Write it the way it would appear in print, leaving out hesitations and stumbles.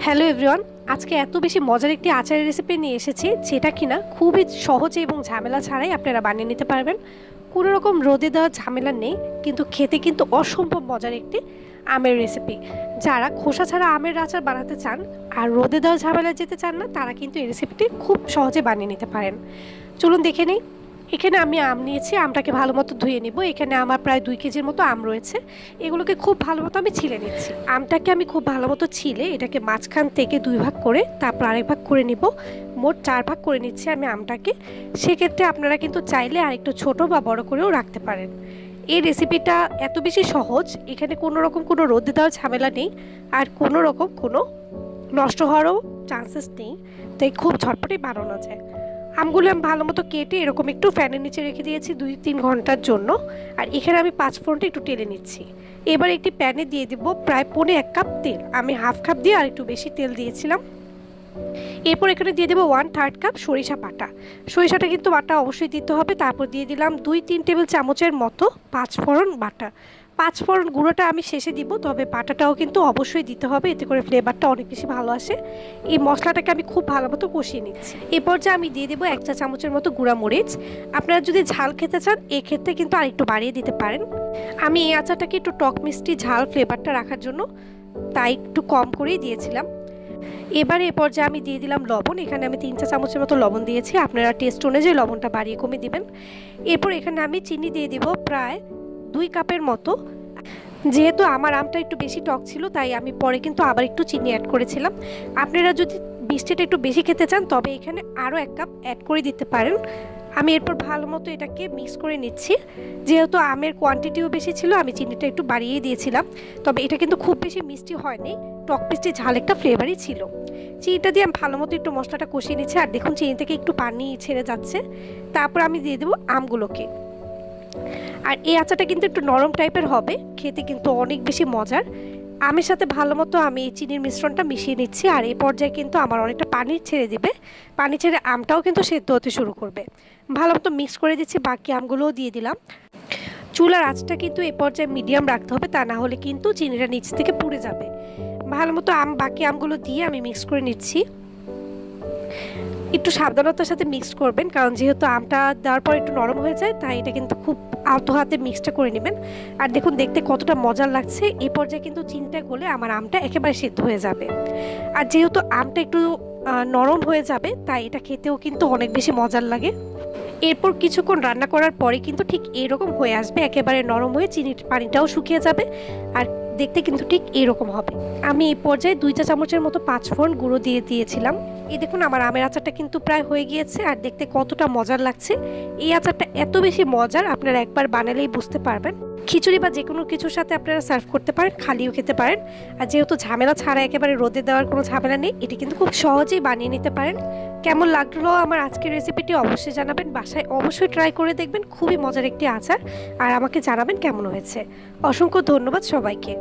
Hello everyone, আজকে এত বেশি মজার একটি আচারের রেসিপি নিয়ে এসেছি যেটা কিনা খুবই সহজে এবং ঝামেলা ছাড়াই আপনারা বানিয়ে নিতে পারবেন। কোনো রকম রোদে দেওয়ার ঝামেলা নেই, কিন্তু খেতে কিন্তু অসম্ভব মজার একটি আমের রেসিপি। যারা খোসা ছাড়া আমের আচার বানাতে চান আর রোদে দেওয়ার ঝামেলা যেতে চান না, তারা কিন্তু এই রেসিপিটি খুব সহজে বানিয়ে নিতে পারেন। চলুন দেখে নিই। এখানে আমি আম নিয়েছি, আমটাকে ভালো মতো ধুয়ে নিব। এখানে আমার প্রায় 2 কেজির মতো আম রয়েছে। এগুলোকে খুব ভালো মতো আমি ছিলে নিচ্ছি। আমটাকে আমি খুব ভালো মতো ছিলে এটাকে মাঝখান থেকে 2 ভাগ করে তারপর আরেক ভাগ করে নিব। মোট 4 ভাগ করে নিচ্ছি আমি আমটাকে। সেক্ষেত্রে আপনারা কিন্তু চাইলে আরেকটু ছোট বা বড় করেও রাখতে পারেন। এই রেসিপিটা এত বেশি সহজ, এখানে কোনো রকম কোনো রোদে দেওয়ার ঝামেলা নেই আর কোনো রকম কোনো নষ্ট হওয়ারও চান্সেস নেই, তাই খুব ঝটপটে বানানো যায়। আমগুলো আমি ভালো মতো কেটে এরকম একটু ফ্যানের নিচে রেখে দিয়েছি 2-3 ঘন্টার জন্য। আর এখানে আমি 5 ফোড়নটা একটু টেলে নিচ্ছি। এবার একটি প্যানে দিয়ে দিব প্রায় 1.5 কাপ তেল। আমি হাফ কাপ দিয়ে আর একটু বেশি তেল দিয়েছিলাম। এরপর এখানে দিয়ে দেবো 1/3 কাপ সরিষা বাটা। সরিষাটা কিন্তু বাটা অবশ্যই দিতে হবে। তারপর দিয়ে দিলাম 2-3 টেবিল চামচের মতো 5 ফোড়ন বাটা। 5 ফোড়ন গুঁড়োটা আমি শেষে দিব, তবে বাটাটাও কিন্তু অবশ্যই দিতে হবে, এতে করে ফ্লেভারটা অনেক বেশি ভালো আসে। এই মশলাটাকে আমি খুব ভালো মতো কষিয়ে নিচ্ছি। এরপর যে আমি দিয়ে দেবো 1 চা চামচের মতো গুঁড়া মরিচ। আপনারা যদি ঝাল খেতে চান এক্ষেত্রে কিন্তু আরেকটু বাড়িয়ে দিতে পারেন। আমি এই আচারটাকে একটু টক মিষ্টি ঝাল ফ্লেভারটা রাখার জন্য তাই একটু কম করেই দিয়েছিলাম। এবারে এ পর্যায়ে আমি দিয়ে দিলাম লবণ। এখানে আমি 3 চা চামচের মতো লবণ দিয়েছি, আপনারা টেস্ট অনুযায়ী লবণটা বাড়িয়ে কমিয়ে দিবেন। এরপর এখানে আমি চিনি দিয়ে দিব প্রায় 2 কাপের মতো। যেহেতু আমার আমটা একটু বেশি টক ছিল তাই আমি পরে কিন্তু আবার একটু চিনি অ্যাড করেছিলাম। আপনারা যদি মিষ্টিটা একটু বেশি খেতে চান তবে এখানে আরও 1 কাপ অ্যাড করে দিতে পারেন। আমি এরপর ভালো মতো এটাকে মিক্স করে নিচ্ছি। যেহেতু আমের কোয়ান্টিটিও বেশি ছিল আমি চিনিটা একটু বাড়িয়েই দিয়েছিলাম, তবে এটা কিন্তু খুব বেশি মিষ্টি হয়নি, টক মিষ্টি ঝাল একটা ফ্লেভারই ছিল। চিনিটা দিয়ে আমি ভালো মতো একটু মশলাটা কষিয়ে নিচ্ছি। আর দেখুন চিনি থেকে একটু পানি ছেড়ে যাচ্ছে। তারপর আমি দিয়ে দেবো আমগুলোকে। আর এই আচারটা কিন্তু একটু নরম টাইপের হবে, খেতে কিন্তু অনেক বেশি মজার। আমের সাথে ভালো মতো আমি এই চিনির মিশ্রণটা মিশিয়ে নিচ্ছি। আর এই পর্যায়ে কিন্তু আমার অনেকটা পানি ছেড়ে দিবে। পানি ছেড়ে আমটাও কিন্তু সেদ্ধ হতে শুরু করবে। ভালো মতো মিক্স করে দিচ্ছি, বাকি আমগুলোও দিয়ে দিলাম। চুলার আঁচটা কিন্তু এই পর্যায়ে মিডিয়াম রাখতে হবে, তা না হলে কিন্তু চিনিটা নিচ থেকে পুড়ে যাবে। ভালো মতো বাকি আমগুলো দিয়ে আমি মিক্স করে নিচ্ছি। একটু সাবধানতার সাথে মিক্স করবেন, কারণ যেহেতু আমটা দেওয়ার পর একটু নরম হয়ে যায়, তাই এটা কিন্তু খুব আলতো হাতে মিক্সটা করে নেবেন। আর দেখুন দেখতে কতটা মজার লাগছে। এই পর্যায়ে কিন্তু চিনিটা গলে আমার আমটা একেবারে সিদ্ধ হয়ে যাবে। আর যেহেতু আমটা একটু নরম হয়ে যাবে তাই এটা খেতেও কিন্তু অনেক বেশি মজার লাগে। এরপর কিছুক্ষণ রান্না করার পরে কিন্তু ঠিক এরকম হয়ে আসবে, একেবারে নরম হয়ে চিনির পানিটাও শুকিয়ে যাবে আর দেখতে কিন্তু ঠিক এরকম হবে। আমি এই পর্যায়ে 2 চা চামচের মতো 5 ফোড়ন গুঁড়ো দিয়ে দিয়েছিলাম। এই দেখুন আমার আমের আচারটা কিন্তু প্রায় হয়ে গিয়েছে আর দেখতে কতটা মজার লাগছে। এই আচারটা এত বেশি মজার, আপনারা একবার বানালেই বুঝতে পারবেন। খিচুড়ি বা যে কোনো কিছুর সাথে আপনারা সার্ভ করতে পারেন, খালিও খেতে পারেন। আর যেহেতু ঝামেলা ছাড়া, একেবারে রোদে দেওয়ার কোনো ঝামেলা নেই, এটি কিন্তু খুব সহজেই বানিয়ে নিতে পারেন। কেমন লাগলো আমার আজকের রেসিপিটি অবশ্যই জানাবেন। বাসায় অবশ্যই ট্রাই করে দেখবেন, খুবই মজার একটি আচার। আর আমাকে জানাবেন কেমন হয়েছে। অসংখ্য ধন্যবাদ সবাইকে।